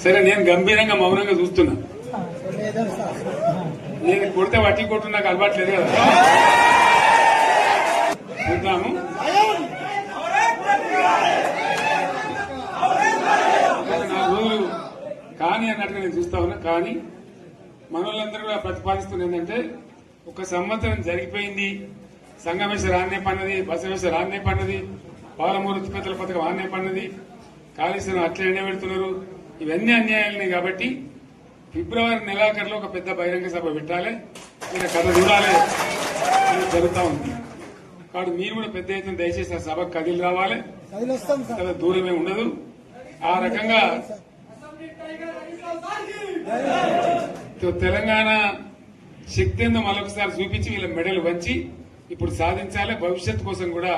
సరే నేను గంభీరంగా మౌనంగా చూస్తున్నా. నేను కొడితే వట్టి కొట్టు నాకు అలవాట్లేదు కదా. చూద్దాము. నాలుగు రోజులు కానీ అన్నట్టుగా నేను చూస్తా ఉన్నా. కానీ మనోళ్ళందరూ కూడా ప్రతిపాదిస్తున్న ఏంటంటే, ఒక సంవత్సరం జరిగిపోయింది, సంగమేశ్వర ఆన్నే పన్నది, బసవేశ్వర ఆన్నే పన్నది, పాలమూరు ఉత్పత్తుల పథకం ఆన్నే పన్నది, కాళేశ్వరం అట్లే ఎండబెడుతున్నారు, ఇవన్నీ అన్యాయాలని. కాబట్టి ఫిబ్రవరి నెలాఖరులో ఒక పెద్ద బహిరంగ సభ పెట్టాలి, మీరు కథ చూడాలి అని జరుగుతూ ఉంది. కాబట్టి మీరు కూడా పెద్ద ఎత్తున దయచేసి ఆ సభకు కదిలి రావాలి, కదా దూరమే ఉండదు. ఆ రకంగా తెలంగాణ శక్తి ఏందో మరొకసారి చూపించి వీళ్ళ మెడలు వంచి ఇప్పుడు సాధించాలి. భవిష్యత్తు కోసం కూడా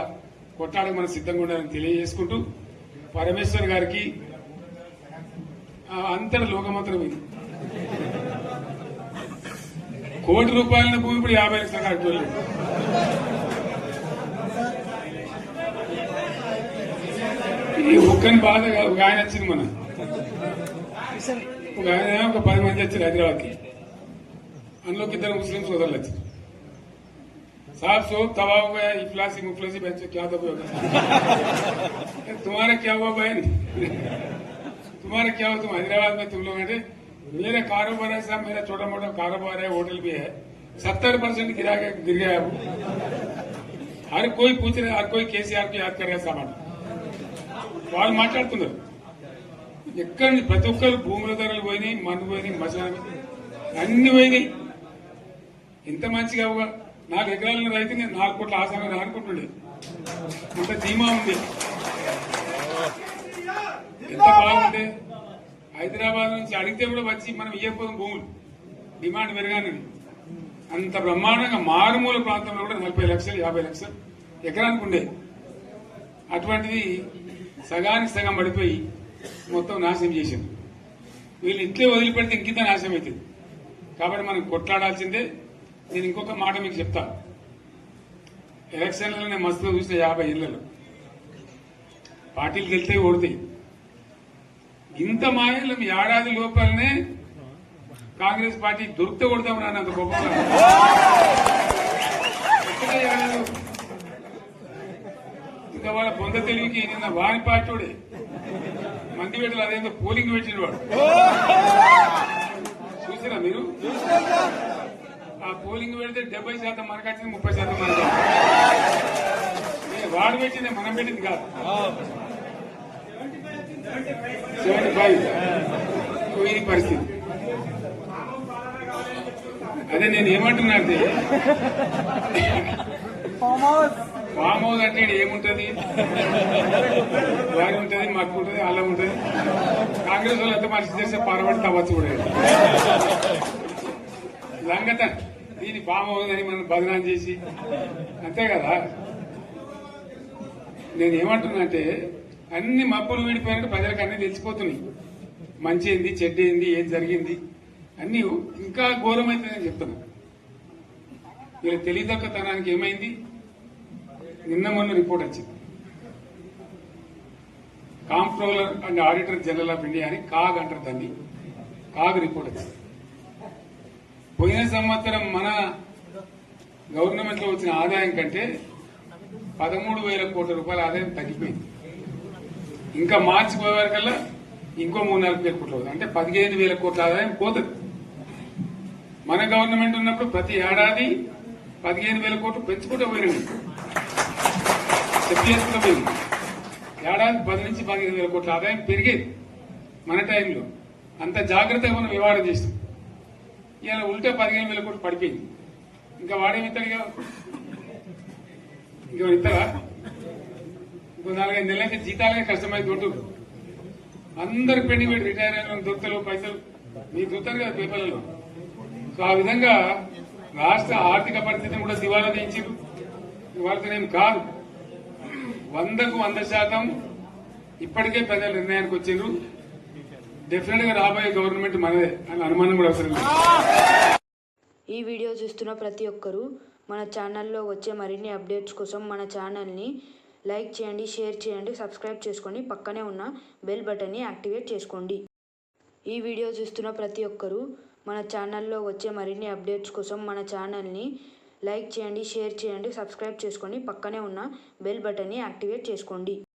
కొట్లాడక మనం సిద్ధంగా ఉండాలని తెలియజేసుకుంటూ, పరమేశ్వర్ గారికి అంతటి లోకమంత్రం ఇది. కోటి రూపాయల భూమి ఇప్పుడు 50 లక్షల కాదు. ఈ ఒక్కని బాధ ఒక ఆయన వచ్చింది, మన ఒక ఆయన ఒక 10 మంది వచ్చారు హైదరాబాద్కి. అందులోకి 2 ముస్లిం సోదరులు వచ్చారు. साहब सोब तबाह हो गया, इफलासी मुफलसी बच्चे क्या दबे होगा. तुम्हारा क्या हुआ बहन, तुम्हारा क्या हुआ, तुम हैदराबाद में तुम लोग हैं. मेरा कारोबार है साहब, मेरा छोटा मोटा कारोबार है, होटल भी है, 70% गिर गया. हर कोई पूछ रहे, हर कोई केसीआर को याद कर रहे सामान. వాళ్ళు మాట్లాడుతున్నారు. ఎక్కడ ప్రతి ఒక్కరు భూముల ధరలు పోయినాయి, మన్ను పోయినాయి, మసాలా అన్ని పోయినాయి. ఎంత మంచిగా 4 ఎకరాల రైతు నేను 4 కోట్ల ఆసానం అనుకుంటుండే. అంత ధీమా ఉంది, ఎంత బాగుంటే. హైదరాబాద్ నుంచి అడిగితే కూడా వచ్చి మనం ఇయ్యకపోదాం భూములు, డిమాండ్ పెరగానని. అంత బ్రహ్మాండంగా మారుమూల ప్రాంతంలో కూడా 40 లక్షలు 50 లక్షలు ఎకరానికి ఉండే. అటువంటిది సగానికి సగం పడిపోయి మొత్తం నాశనం చేసింది. వీళ్ళు ఇట్లే వదిలిపెడితే ఇంకింత నాశనం అవుతుంది. కాబట్టి మనం కొట్లాడాల్సిందే. నేను ఇంకొక మాట మీకు చెప్తా. ఎలక్షన్లలో నేను మస్తుగా చూసిన 50 ఏళ్లలో పార్టీలు గెలితే ఓడితాయి. ఇంత మాయలు ఏడాది లోపలనే కాంగ్రెస్ పార్టీ దొరికితే కొడతాం రానంత గొప్ప. ఇంకా వాళ్ళ పొంద తెలివికి నిన్న వారి పార్టీ మంది పెట్టలు అదేందో పోలింగ్ పెట్టిన వాడు చూసారా మీరు? ఆ పోలింగ్ పెడితే 70% మనకు వచ్చింది, 30% మనకి. వాడు పెట్టింది, మనం పెట్టింది కాదు. 75 ఇది పరిస్థితి. అదే నేను ఏమంటున్నా అంటే, ఫామ్ హౌస్ అంటే ఏముంటది, వారి ఉంటది, మాకు ఉంటది, అల్లం ఉంటది. కాంగ్రెస్ వాళ్ళు ఎంత మనిషి చేస్తే పారబడి తవ్వచ్చు కూడా లంగత. దీన్ని ఫామ్ హౌస్ అని మనం బదనాం చేసి అంతే కదా. నేను ఏమంటున్నా అంటే, అన్ని మబ్బులు వీడిపోయినట్టు ప్రజలకు అన్ని తెలిసిపోతున్నాయి. మంచి ఏంది, చెడ్డ ఏంది, ఏం జరిగింది అన్ని ఇంకా ఘోరమైతుందని చెప్తున్నా. వీళ్ళ తెలియదక్కతనానికి ఏమైంది, నిన్న మొన్న రిపోర్ట్ వచ్చింది. Comptroller and auditor general of India అని కాగ్ అంటారు దాన్ని. కాగ్ రిపోర్ట్ వచ్చింది. పోయిన సంవత్సరం మన గవర్నమెంట్ లో వచ్చిన ఆదాయం కంటే 13,000 కోట్ల రూపాయల ఆదాయం తగ్గిపోయింది. ఇంకా మార్చి పోయేవారికల్లా ఇంకో 3-4 కోట్ల అవుతుంది. అంటే 15,000 కోట్ల ఆదాయం పోతుంది. మన గవర్నమెంట్ ఉన్నప్పుడు ప్రతి ఏడాది 15,000 కోట్లు పెంచుకుంటూ పోయింది, చేసుకుంటూ పోయింది. ఏడాది 10 నుంచి 15,000 కోట్ల ఆదాయం పెరిగేది మన టైంలో. అంత జాగ్రత్తగా మనం వ్యవహారం చేస్తాం. ఇలా ఉల్టా 15,000 కోట్లు పడిపోయింది. ఇంకా వాడేమిస్తాడుగా, ఇంకో ఇస్తారా? ఇంకో 4-5 నెలలైతే జీతాలే కష్టమైంది. దొట్టు అందరు పెండింగ్ పెట్టి రిటైర్ అయిన దొరుకుతలు పైసలు మీకు చూస్తారు కదా పేపర్లలో. సో ఆ విధంగా రాష్ట్ర ఆర్థిక పరిస్థితిని కూడా దివాలా తీయించారు. వాళ్ళతోనేం కాదు, 100కు 100% ఇప్పటికే ప్రజల నిర్ణయానికి వచ్చారు. డెఫినెట్ గా రాబోయే గవర్నమెంట్ మనదే అని అనుమానం కూడా అవసరం లేదు. ఈ వీడియో చూస్తున్న ప్రతి ఒక్కరూ మన ఛానల్లో వచ్చే మరిన్ని అప్డేట్స్ కోసం మన ఛానల్ని లైక్ చేయండి, షేర్ చేయండి, సబ్స్క్రైబ్ చేసుకోండి. పక్కనే ఉన్న బెల్ బటన్ని యాక్టివేట్ చేసుకోండి. ఈ వీడియో చూస్తున్న ప్రతి ఒక్కరూ మన ఛానల్లో వచ్చే మరిన్ని అప్డేట్స్ కోసం మన ఛానల్ని లైక్ చేయండి, షేర్ చేయండి, సబ్స్క్రైబ్ చేసుకోండి. పక్కనే ఉన్న బెల్ బటన్ని యాక్టివేట్ చేసుకోండి.